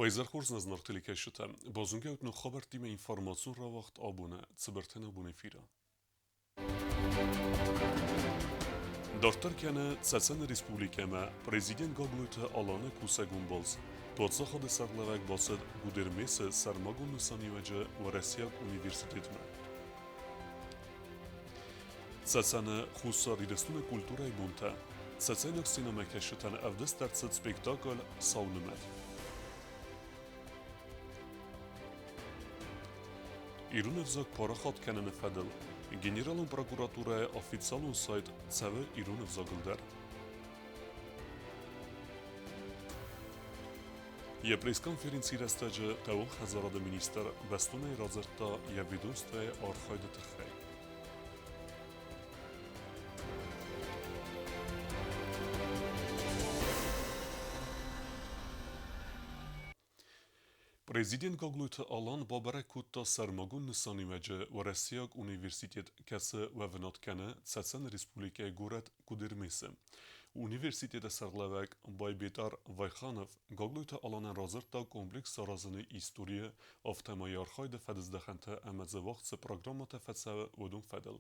Weizerchors naznartilikeşite, bozungeut nu xabertime informasyon ravaxt abone, tsibertene bunefira. Dar Türkiye'ne Çeçen Respublikeme Prezident Gagluta Alane Kusegun Balz, Podsaha de Sarlavek Based Gudermese Sarmagun Nusaniwece ve Resyak Üniversitetme. Çeçene Xusari Destune Kulturayı Bunta, Çeçenek Sinemekeşiten Evdes Tertset Spektakl Savnumet. İrun evzak paraxat kenene fedel, Generalın prokuraturaya ofitsialun sayt Çeve İrun evzagılder. Je preskonferenci rastacı Tevul Hazarada Minister Bestunay Razerta je vidunstve Arhayda Tırxay. Prezident Gagluta Alan babere kutta Sarmagun Nısaniwece ve Resyak Üniversitet kese ve vnatkene Çeçen Respublikaya Guret Kudirmese. Üniversitete Sarlavek Baybetar Vayxanov Gagluta Alan razırta kompleks sarazını istoriye aftemaya Arhayda fedizdexente emeze vaxtse programata fetseve odun fedel.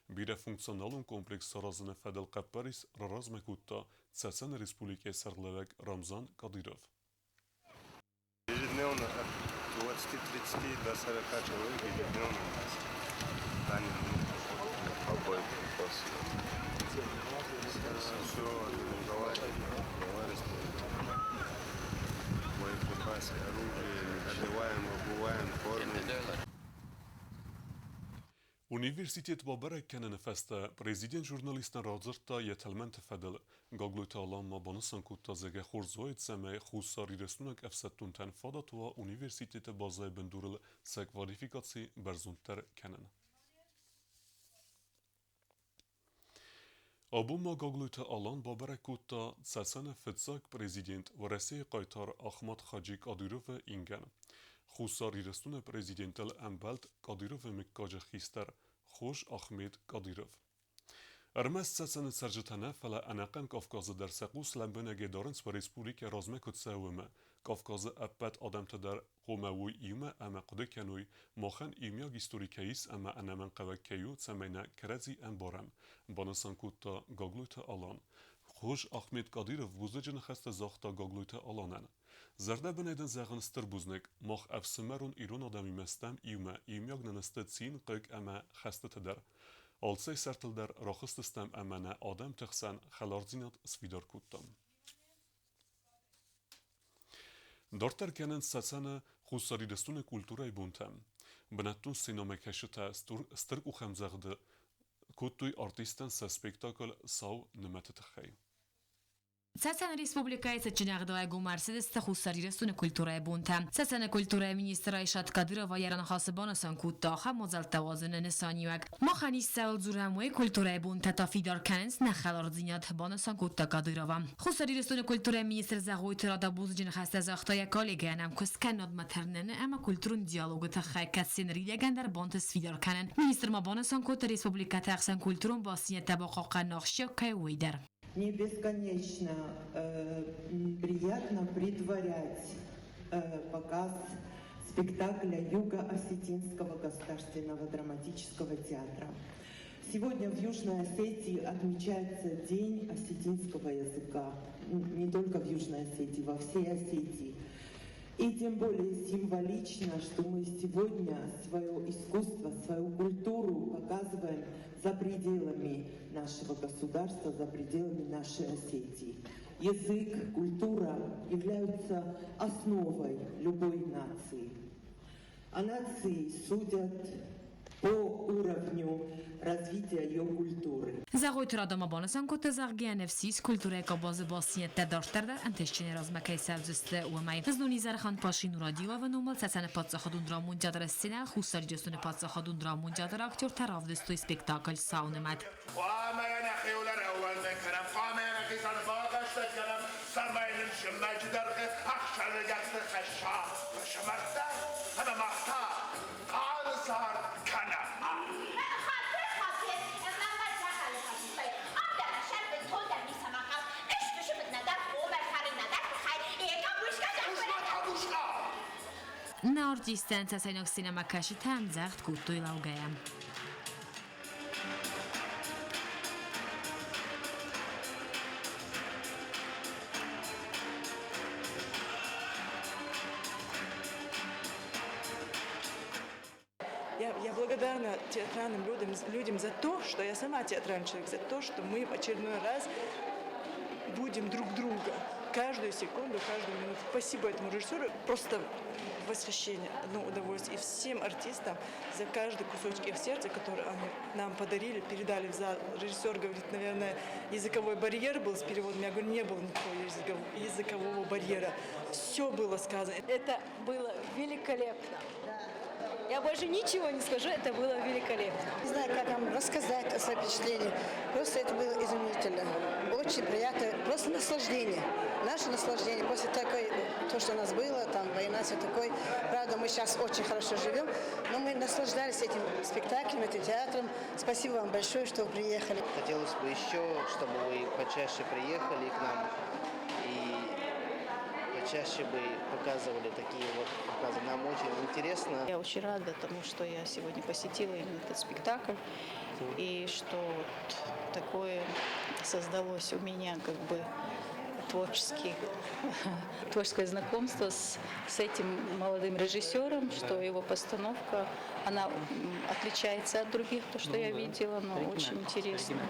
Bire funksionalun kompleks sarazını fedel qapparis rarazme kutta Çeçen Respublikaya Sarlavek Ramzan Kadyrov. Ежедневно от 20-30 до 40 человек ежедневно у нас ранены побои после. Все организовали, боеприпасы, оружие, одеваем, обуваем, кормим. Üniversitet babere kenene feste, prezident jurnalisten razırta yetelmente fedel, Gagluta alanma banısan kutta zege xorzoyt seme xusari restunek efsettun ten fadatuva üniversitete bazay benduril sek verifikatsi berzunter kenene. Abuma Gagluta alan babere kutta Çeçen Fetsak prezident ve resi qaytar Ahmad Xhaji Kadyrov ingen. Xusari restune prezidentel embelt Kadyrov mekkaje xister Xoş Ahmed Kadyrov. Ermez Çeçen serjitane fele anaqen Kafkazı der sequs lembenege darins ve Respublika razmekut sewime. Kafkazı eppet adamte der Romawi ime ama qudekenoy moxen imyag historikayis ama anamen qavekkeyu tsemene kerezi embarem. Banasan kutta Gagluta alan. Xoş Ahmed Kadyrov buzecin xeste zaxta Gagluta alanen. Zerde beneden zağın stır buznek, mox efsimerun irun adami mestem imyag neneste tsin qik ama xeste teder. Altsay sertil der raxististem amane adam tixsen xelarzinat svidar kuttam. Dar kenen Çeçene xusari destune kulturayı buntem. Benettun sinemekeşite stırk u xemzagdı kuttuy artisten se spektakl sav nemetitxay. Çeçen Respublikaya seçinagdaya Mercedes xusari restune kulturaya buntem. Çeçen kulturaya ministra Ayşat Kadyrova yaran hasibana sankutta ha mozel tawazun nesaniwak. Maxani sel zuramoy kulturaya bunta ta fidar kanens naxalar zinyat bana sankutta Kadyrova. Xusari restune kulturaya ministr zagoy tirada buzjin xasta zaxtaya koleganam kuskanad maternene ama kulturun diyalogu ta xaykasin rilegandar bontes fidar kanen. Ministr ma bana sankutta Respublika taxsan kulturun basiyet tabaqa qanaxshi kaywider. Мне бесконечно приятно предварять показ спектакля Юго-Осетинского государственного драматического театра. Сегодня в Южной Осетии отмечается День осетинского языка. Не только в Южной Осетии, во всей Осетии. И тем более символично, что мы сегодня свое искусство, свою культуру показываем за пределами нашего государства, за пределами нашей Осетии. Язык, культура являются основой любой нации. А нации судят по уровню развития ее культуры. Zagoy tirada banasan kutta zargia nefsis kulturaya kabazı basiyette darterde enteşçine razmakay sevziste u may. Znuni zarxan paşin radioa ve normal Çeçen patsaxadun dramun jadara sena xusari jasune patsaxadun dramun jadara aktör taravdistoy spektakl saunemat. وما ينحي ولا الأول من كلام قام ينحي صار باقش تكلم صار ما ينمشي ما يجدر أخشى رجعت خشاع وشمرت هذا مختار قال صار كلام Նարդիստեն ցասայնոք սինեմակաշի թեմ ձեղտ կուտույ լավգայամ։ Я благодарна театральным людям за то, что я сама театральный человек, за то, что мы в очередной раз будем друг друга. Каждую секунду, каждую минуту. Спасибо этому режиссеру. Просто восхищение, одно удовольствие. И всем артистам за каждый кусочек их сердца, который они нам подарили, передали в зал. Режиссер говорит, наверное, языковой барьер был с переводом. Я говорю, не было никакого языкового барьера. Все было сказано. Это было великолепно. Я больше ничего не скажу, это было великолепно. Не знаю, как вам рассказать о своем впечатлении. Просто это было изумительно. Очень приятно. Просто наслаждение. Наше наслаждение. После такой, то, что у нас было, там война, все такое. Правда, мы сейчас очень хорошо живем, но мы наслаждались этим спектаклем, этим театром. Спасибо вам большое, что вы приехали. Хотелось бы еще, чтобы вы почаще приехали к нам и почаще бы показывали такие вот показы. Нам очень интересно. Я очень рада тому, что я сегодня посетила именно этот спектакль. И что вот такое создалось у меня как бы творческое знакомство с этим молодым режиссером, что его постановка, она отличается от других, то, что я видела, но очень интересно.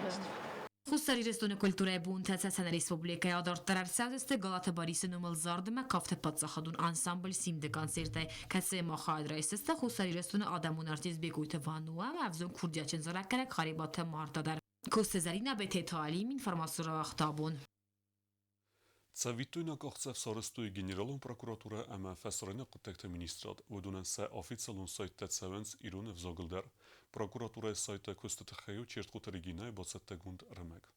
Խուսարի ռեստոնը կուլտուրայի բունտը ցասան ռեսպուբլիկայի ադորտարար սազստը գալաթը բարիսն ումլ զարդմը կավթը պատսախադուն անսամբլ սիմդը կոնցերտը կասե մախադրայսստը խուսարի ռեստոնը ադամուն արտիզ բեկույթը վանուա ավզոն քուրդիաչեն զորակարակ խարիբաթը մարտադար Կոստեզարինա բեթեթալիմ ինֆորմացիա ախտաբուն Цавитуйна кохцев соростуй генералом прокуратура МФ сорена кутекте министрат водунен се официалун сайт тцевенс ируне взоглдар прокуратура сайта костетхаю чертқут регинай боцеттегунд ремек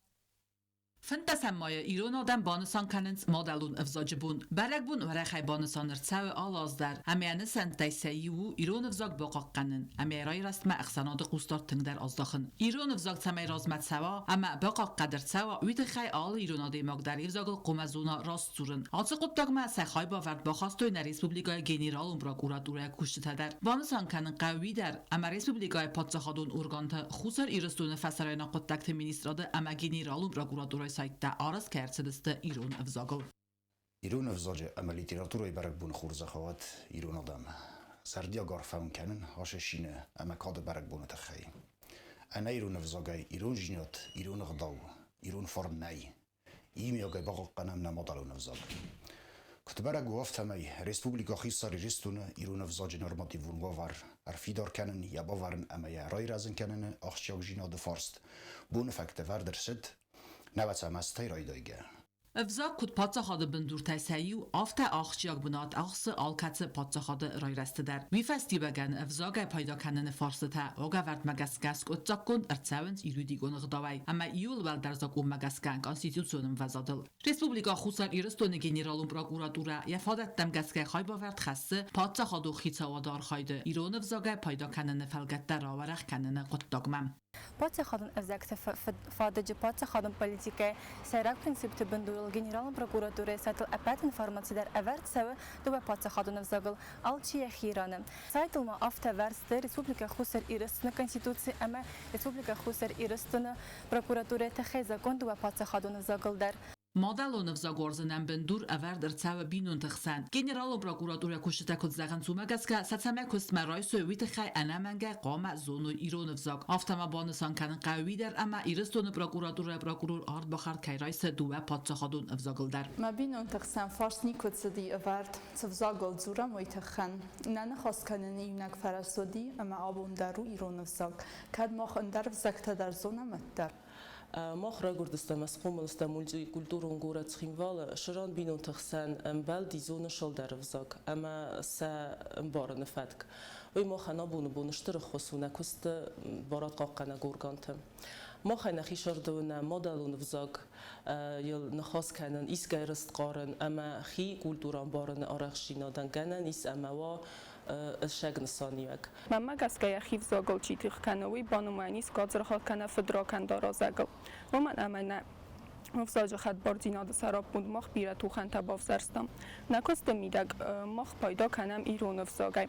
Фантасаммая Ирон адам бонусан каненс модалун авзаджбун барагбун варахай бонусан рцау алаздар амяны сантайсаю Ирон авзаг бақаққанын амярай растма ахсанады қустартың дар аздахын Ирон авзаг самай размат сава ама бақаққадыр сава уйдхай ал Иронады магдар авзагыл қомазуна растурын ацықуттагма сахай бавард бахастой на республикай генералун прокуратура куштадар бонусан канын қави дар ама республикай падсахадун урганта хусар ирстуны фасарайна қуттакте министрады ама генералун прокуратура سایت آرس کرده است ایران افزاگل. ایران افزاج اما لیتراتورای برگ خورز خوات ایران آدم. سردیا گارفهم کنن هاششینه اما کاد برگ بون تخی. انا ایران افزاگای ایران جنیات ایران غداو ایران فرم نی. ایمی آگای باقی قنم نمادلون افزاگ. کت برگ گفت همی رسپوبلیکا خیساری رستونه ایران افزاج نرماتی ون باور ارفیدار کنن یا باورن اما یا رای رازن کنن آخشیاگ جنیاد فارست بون فکت وردر شد. نوات ماستی رایدایگه. افزاگ کد پادشاه بندور تسایو آفت آخشیاگ بنات آخس آلکات پادشاه رای رسته در. ویفستی بگن افزاگ پیدا کنن فارسته آگه ورد مگسکس اتزاکون ارتساونس ایرودیگون غداوی. اما ایول ول در زاکون مگسکن کانستیتوسیونم وزادل. رسپوبلیکا خصوصا ایرستون گنرالون پروکوراتورا یفادت دمگسکه خای باورد خسته پادشاه دو خیتاوادار خایده. ایران افزاگ پیدا کنن فلگت در آورخ کنن قطعمم. Подсахадын авзакты фадыджи подсахадын политика сайрак принципты бендуил генералын прокуратуры сайтыл апат информациядар аверт савы дуба подсахадын авзагыл алчия хираны. Сайтылма афта версты республика хусар ирыстыны конституции ама республика хусар ирыстыны прокуратуры тахай закон дуба подсахадын авзагылдар. مادلون افزاگورزنم بندور اورد ارتساو بینون تخسن گنرال پروکوراتورا کشته کد زغن سومگس که ستسمه کست مرای سویت خی انمنگه قام زونو ایران افزاگ افتما بانسان کنن قوی در اما ایرستون پروکوراتورا پروکورور آرد بخارد که رایس دوه پادشاهادون افزاگل در ما بینون تخسن فارس نیکود سدی اورد افزاگل زورا مویتخن ننه خواست کنن یونک فرسودی اما آبون درو ایران افزاگ کد ما خندر افزاگت در زونه مدر مخرج گردستم از قوم استمولجی کلتورون گورت خیموال شران بینون تخسن بال دیزون شل در افزاگ اما سه بار نفدک وی ما خنا بونشتر خصونه کست بارات قاقنا گورگانتم ما خنا خیشار دونه مدلون افزاگ یل نخواست کنن ایس گیرست قارن اما خی کلتوران بارن آرخشینا دن گنن ایس اما و الشجن الصانيك. مما قسكي خيف زاغل چيتيخ كانوي بانومانيس قادر خال كان فدرا كان دارا زاغل. ومن امنا مفساج خد بارزیناد سراب بود مخ بیره تو خن تباف سرستم نکست میدگ مخ پایدا کنم ایرون افزاگای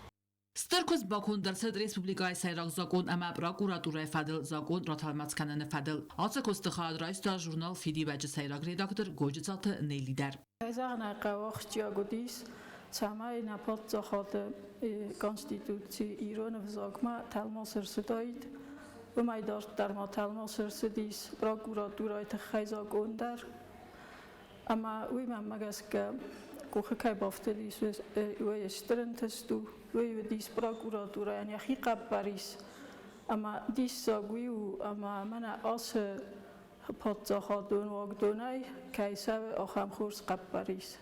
Stërkës bakun dërset Respublikaj Sajrak zakon ama prokuratura Fadil zakon ratalmatskanën Fadil. Atse koste xadrajsta jurnal Fidi Bacı Sajrak redaktör Gojitsatı ne lider. Zagna qawaqti agudis samay napot zaxat konstitusi İran vzagma talmasır südayid و مایدار در ما تلماسر سدیس پروکوراتورای تخیزا گوندر اما وی من مگس که کوخه که بافته دیس و استرن تستو و دیس پروکوراتورای یعنی خی قب باریس اما دیس ساگوی و اما من آس پادزا خادون واگدونای که سو آخم خورس قب باریس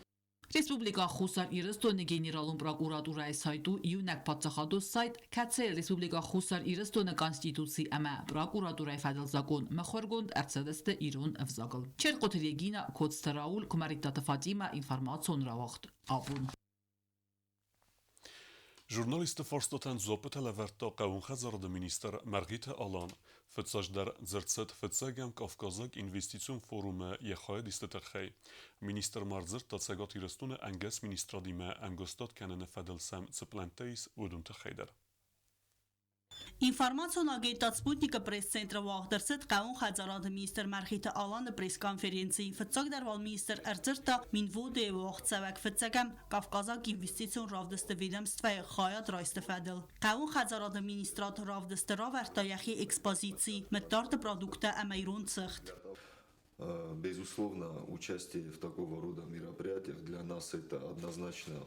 Respublika Xusar İristonu Generalun Prokuraturaya saytu yunak patsaxadu sayt katse Respublika Xusar İristonu Konstitusi ama Prokuraturaya Fadil zakon mexorgund ertsedeste İran evzagıl. Çerqot Regina Kodstaraul Kumaritata Fatima informacion ravaqt abun. Журналисты форстотан зопытала варта қаун хазарда министр Маргита Алан фыцаж дар зырцет фыцагам Кавказак инвестицион форума яхая дистатахай. Министр Марзыр тацагат ирастуна ангас министрадима ангостат канана фадалсам цплантейс удунта хайдар. Ինֆորմացիոն ագետած Սպուտնիկը պրես-ցենտրը վաղդրսետ կաուն խազարադը մինիստր Մարխիտը Ալանը պրես-կոնֆերենցի ֆծակ դարվալ մինիստր Էրձրտա մինվոդե վաղցավակ ֆծակամ Կավկազակ ինվեստիցիոն ռավդստը ведомстве խայատ ռայստը ֆադել կաուն խազարադը մինիստրատ ռավդստը ռավարտայախի էքսպոզիցի մտարտը պրոդուկտը ամայրուն ցխտ Безусловно, участие в такого рода мероприятиях для нас это однозначно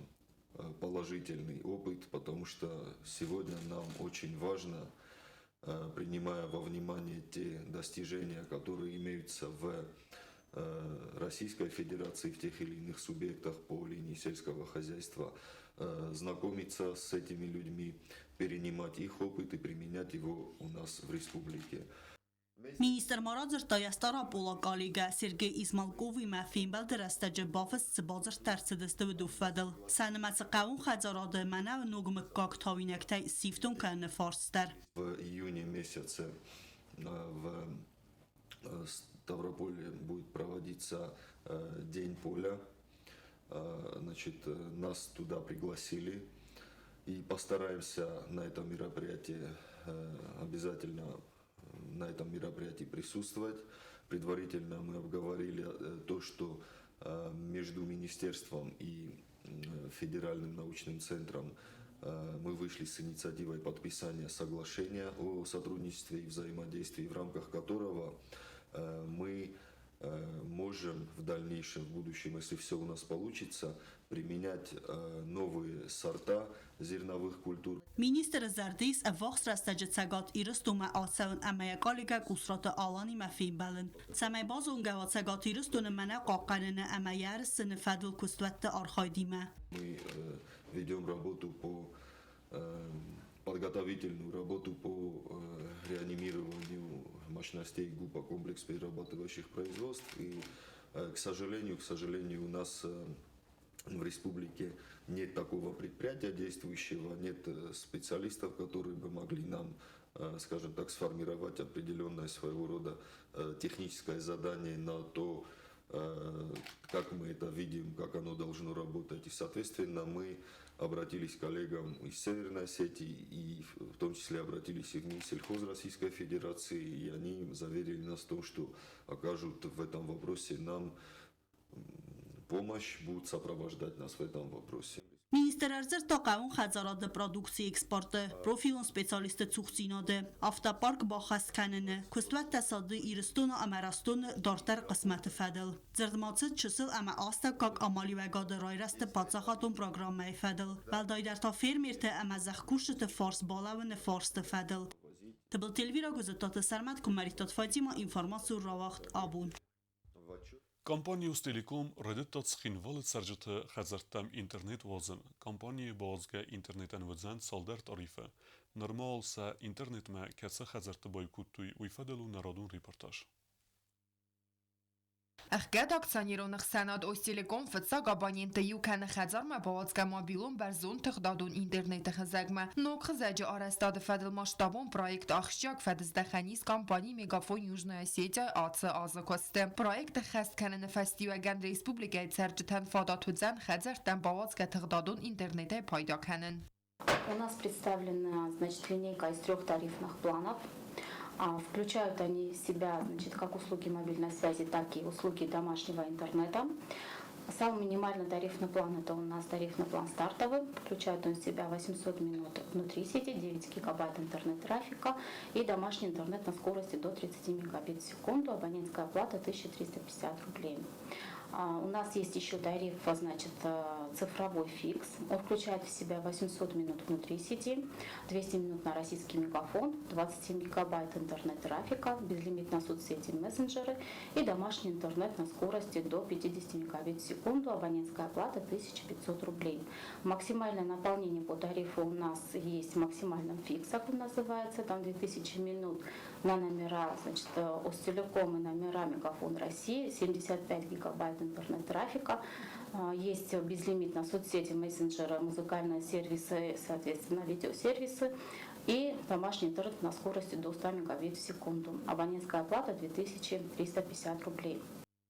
положительный опыт, потому что сегодня нам очень важно, принимая во внимание те достижения, которые имеются в Российской Федерации, в тех или иных субъектах по линии сельского хозяйства, знакомиться с этими людьми, перенимать их опыт и применять его у нас в республике. Minister Marazır Tayastara Pola Kaliga Sergey Ismalkovi mafin belderestece bafız sıbazır tersedeste ve dufedil. Sanıması qavun xazaradı mana ve nogumuk kaktavinekte siftun kanı farster. В июне месяце в Ставрополе будет проводиться День поля. Значит, нас туда пригласили и постараемся на этом мероприятии обязательно на этом мероприятии присутствовать. Предварительно мы обговорили то, что между министерством и федеральным научным центром мы вышли с инициативой подписания соглашения о сотрудничестве и взаимодействии, в рамках которого мы можем в дальнейшем, в будущем, если все у нас получится, применять новые сорта зерновых культур. Министр Zardis avvax rastacıtsagat iristuma asavun amayakaliga kusrata alani mafin balin. Samay bazun gawatsagat iristuna mana qaqanana amayarısını fadil kustvatta arxaydima. Мы ведем работу по подготовительную работу по реанимированию мощностей ГУПа, комплекс перерабатывающих производств. И, к сожалению, у нас в республике нет такого предприятия действующего, нет специалистов, которые бы могли нам, скажем так, сформировать определенное своего рода техническое задание на то, как мы это видим, как оно должно работать. И, соответственно, мы обратились к коллегам из Северной Осетии и в том числе обратились и в Минсельхоз Российской Федерации, и они заверили нас в том, что окажут в этом вопросе нам помощь, будут сопровождать нас в этом вопросе. Minister Erzır taqavun xazarat produksiya eksportu, profilun spesialisti cuxsinadı, avtopark baxas kanını, kustvat tasadı iristonu amarastonu dartar qismeti fadil. Zırdmatsı çısıl ama asta kak amali ve gaderay rastı patsaxatun programmay fadil. Baldaydar ta fermirte ama zaxkurşıtı fars balavını farstı fadil. Tıbıl telvira gözütatı Sarmat Kumaritat Fatima informasyon ravaqt abun. Компания Telecom redettat xinvalet sarjata xazartam internet vazın. Kompaniya bazga internetan vazan saldar tarife. Normal sa internet ma katsa xazarta boykuttuy uyfadalu narodun reportaj. Ախկետ ակցանիրոնıq սանադ ոստիլեկոն վծակ աբանինտը յուքանը խազարմա բավացկա մոբիլում բարձուն թղդադուն ինտերնետը խզագմա։ Նոք խզաջը արաստады ֆադլ մասշտաբոն պրոյեկտ ախշյակ ֆադыздախանիս կամպանի Մեգաֆոն Южная Осетия ԱՑ ազակոսты։ Պրոյեկտը խաստքանը նվաստիվագան ռեսպուբլիկայի ծերջտան ֆադատուձան խազարտան բավացկա թղդադուն ինտերնետը պայդականն։ У нас представлена, значит, линейка из 3 тарифных планов. Включают они в себя, значит, как услуги мобильной связи, так и услуги домашнего интернета. Самый минимальный тарифный план – это у нас тарифный план стартовый. Включает он в себя 800 минут внутри сети, 9 гигабайт интернет-трафика и домашний интернет на скорости до 30 мегабит в секунду. Абонентская плата 1350 рублей. У нас есть еще тариф, значит, цифровой фикс. Он включает в себя 800 минут внутри сети, 200 минут на российский мегафон, 27 гигабайт интернет-трафика, безлимитные соцсети, мессенджеры и домашний интернет на скорости до 50 мегабит в секунду. Абонентская плата 1500 рублей. Максимальное наполнение по тарифу у нас есть максимальным фикс, как он называется, там 2000 минут на номера, значит, Остелеком и номера Мегафон России, 75 гигабайт интернет-трафика, есть безлимит на соцсети, мессенджеры, музыкальные сервисы, соответственно, видеосервисы и домашний интернет на скорости до 100 мегабит в секунду. Абонентская плата 2350 рублей.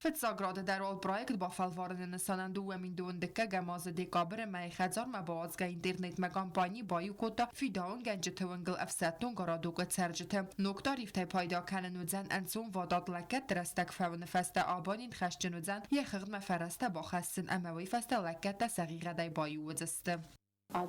Фетсаграды дарол проект ба фалварны нсананду вамин дундка гамаза декабр май хазар мабазга интернет магампани баюкота фидаун генжтвангл афсатун гарадуга цержте нокта рифтай пайда каннудзан انسون واداد لکت درستک فون فسته آبانین خشجنودزن یه خدمه فرسته با خستن اموی فسته لکت سقیقه دای بایوزسته.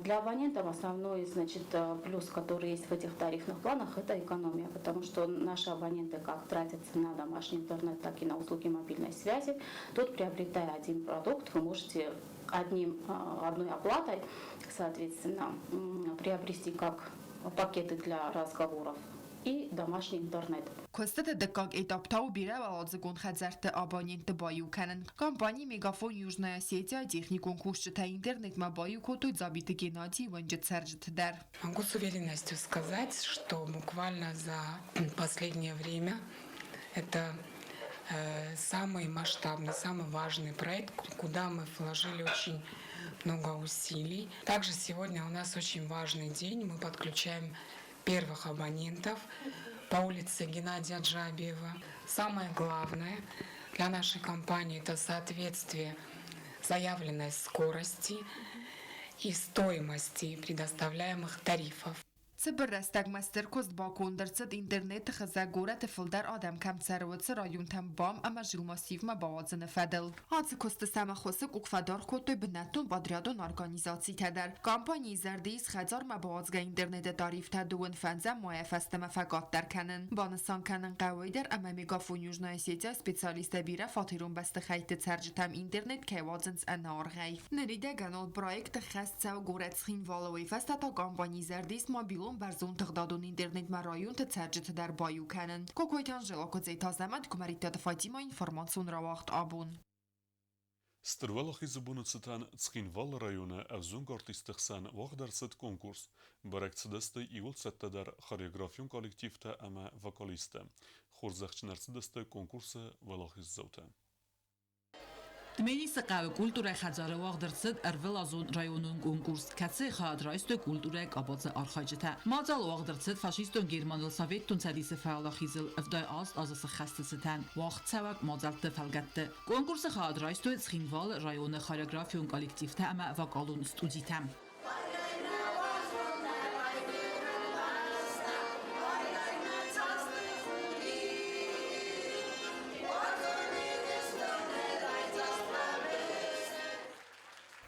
Для абонентов основной, значит, плюс, который есть в этих тарифных планах, это экономия, потому что наши абоненты как тратятся на домашний интернет, так и на услуги мобильной связи. Тут, приобретая один продукт, вы можете одной оплатой, соответственно, приобрести как пакеты для разговоров и домашний интернет. Костет декаг этаптау бире валазгун хазарт абонент баю канен. Компания Мегафон Южная Осетия техникум кушчета интернет мабаю коту забиты Геннадий ванжет сержет дар. Могу с уверенностью сказать, что буквально за последнее время это самый масштабный, самый важный проект, куда мы вложили очень много усилий. Также сегодня у нас очень важный день. Мы подключаем первых абонентов по улице Геннадия Джабиева. Самое главное для нашей компании – это соответствие заявленной скорости и стоимости предоставляемых тарифов. Цибрестаг мастер кост бакундерцет интернет хазагора тфилдер адам кам царвот район там бам ама жил массив ма бавазн фадл. Ац кост сама хоск уқфадар котой бнатун бадрядон организаций тадер. Компания зардис хазар ма бавазга интернет тариф тадуын фанза мояфаст ма фaqat در کنن. بانسان کنن قویدر اما Мегафон Южная Осетия специалист бира фатирун баст خیت царжтам интернет кевазнс анаргай. Нериде ганал проект хаст цав горецхин валои фастата компания зардис мобилон برزون تقدادون اینترنت مرایون ترجت در بایو کنن. کوکویتان جلاکو زیتا زمد کمریت دفاعی ما اینفرماسیون را وقت آبون. Стервелахи забунуцетан Цхинвал района авзун гартистихсан вах дарсет конкурс. Баракцедесте игул сеттедер хореографион коллективте ама вокалисте. Хурзахчнерцедесте конкурса велахи зауте. Тмени сақавы культура хазары вағдырсыд әрвіл азун районун конкурс кәтсі қадырайсты культура қабатсы архайжыта. Мазал вағдырсыд фашистон германыл советтун сәдесі фәалахизыл әвдай аст азысы қастысытан вақт сәвәк мазалты фәлгәтті. Конкурсы қадырайсты Цхинвал районы хореографион коллективті әмә вокалун студитам.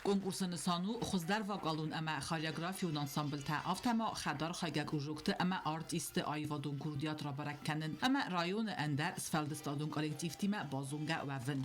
Конкурсны сану хуздар вокалун ама хореографион ансамбл та автама хадар хагак ужукты ама артисты айвадун курдият рабаракканын ама район эндер сфалдыстадун коллективтиме базунга вавын.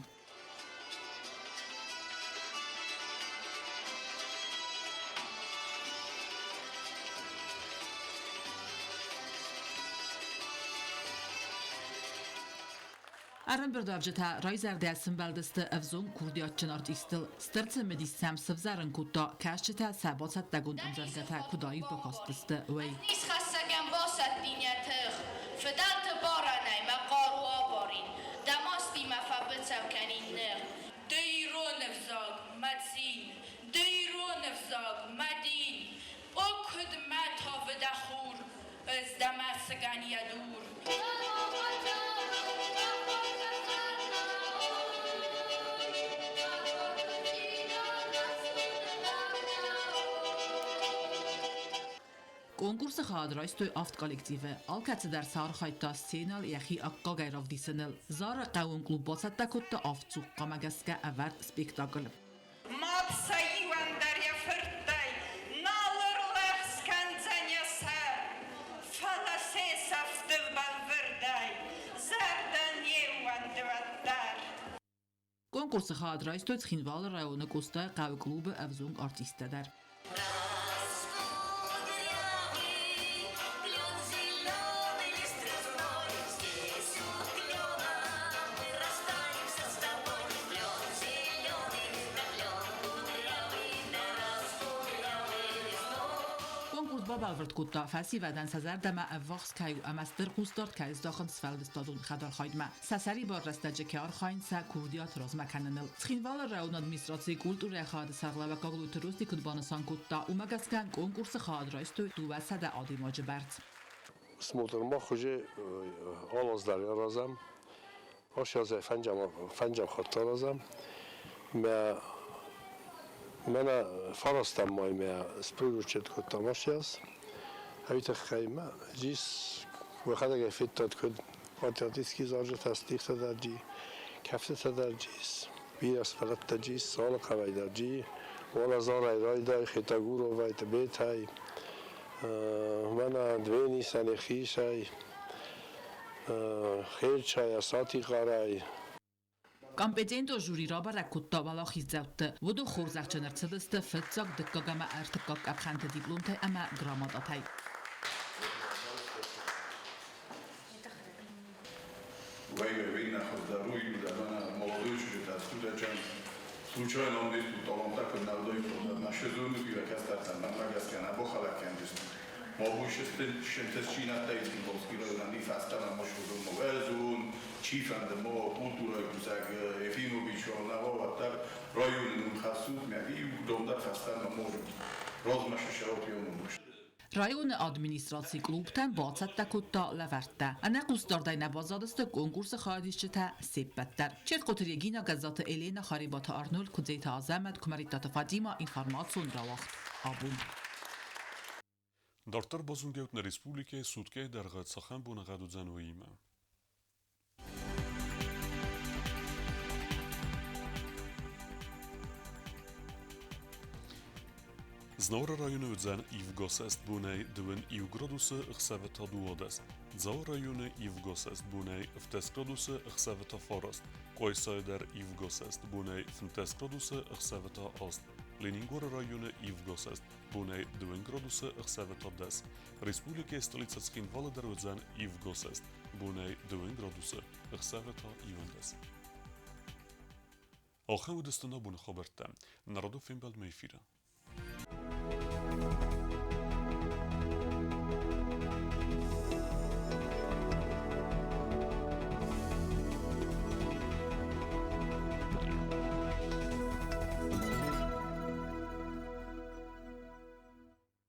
Arın bir davcıta rayzer dersin beldeste evzun kurdiyatçın artistil stırtı medissem sıvzarın kutta kaşçıta sabatsat dagun amzargata kudayı bakastiste vey. Nis xassagam basat binyatıq fıdalt baranay maqaru abarin damasti mafabıtsa مدین اکد متا و دخور از دمسگن یدور Konkurse xadraystoy aft kollektive alkatse der sar khayta scenal yaxi akka gayravdisenel zar qawun klub basata kotta aft suqqa magaska avart spektakl Mapsayi vandar ya fırtay nalırlıq skanzanyasa falase saftıv balvırday zardan yevandıvattar Konkurse xadraystoy xinval rayonu kosta qaw klubu avzung artisteder Babelvert kutta festival dan sazar dama avvax kayu amaster qustort kayz daxın svelvestadun xadar xaydma sasari bar rastaje kar xayn sa kurdiat rozmakananel xinval raun administrasiya kultura xad saqlava qaglu turusti kudbanasan kutta umagaskan konkursi xadraystoy duvasada adimaj bart Смотрим, хуже алаз дарья разам, ошязе фанджам хатта разам, Мене фарастам май мя спручет кот тамашяс. Авита хайма жис вахадага фиттат код патриотический зажет астихта дарджи кафта дарджис вирас фалат дарджис сала кавай дарджи вала зара райда хитагуро вайт бетай мана двени сани хишай херчай асати гарай Компетенто жюри рабара кутта балахи завтı. Vodu xorzaqçanar çılıstı fıtsaq dıqqaqama artıqqaq abxantı diplomta ama gramat atay. Война ходоруй, да она молодой чуть отсюда чем случайно он тут он так народой на сезон и векастарсан на магаскан або халакан дис. Мобушестен шентесчина тайский болский район не фастана мошудун мовезун чифан да мо культура кузаг Ефимович он аватар районun хасут мяги домда фастана может rozmaşı şampiyonumuş. Rayon administrasiya klubdan batsatda kutta lavartda. Ana qustordai nabazadista konkursi xadişçita seppattar. Çet qotiriyegina gazata Elena Xaribata Arnold kuzeyta azamat kumaritata Fadima informatsion rawaxt. Abun. Դարտար բոզունգեուտն ռեսպուբլիկայի սուտկե դարղացախան բունաղադուձան ուիմը։ Znora rajonu dzan Ivgosest bunej dwyn Iwgrodusy chseweta duodes. Zao rajonu Ivgosest bunej wteskrodusy chseweta forost. Koysayder Ivgosest bunej wteskrodusy chseweta ost. Leningor rajonu Ivgosest bunej dwyn grodusy chseweta des. Respublike stolica Schinwale dzan Ivgosest bunej dwyn grodusy chseweta iwendes. Alchem udestana bun Roberta. Narodów Fimbal Mejfira.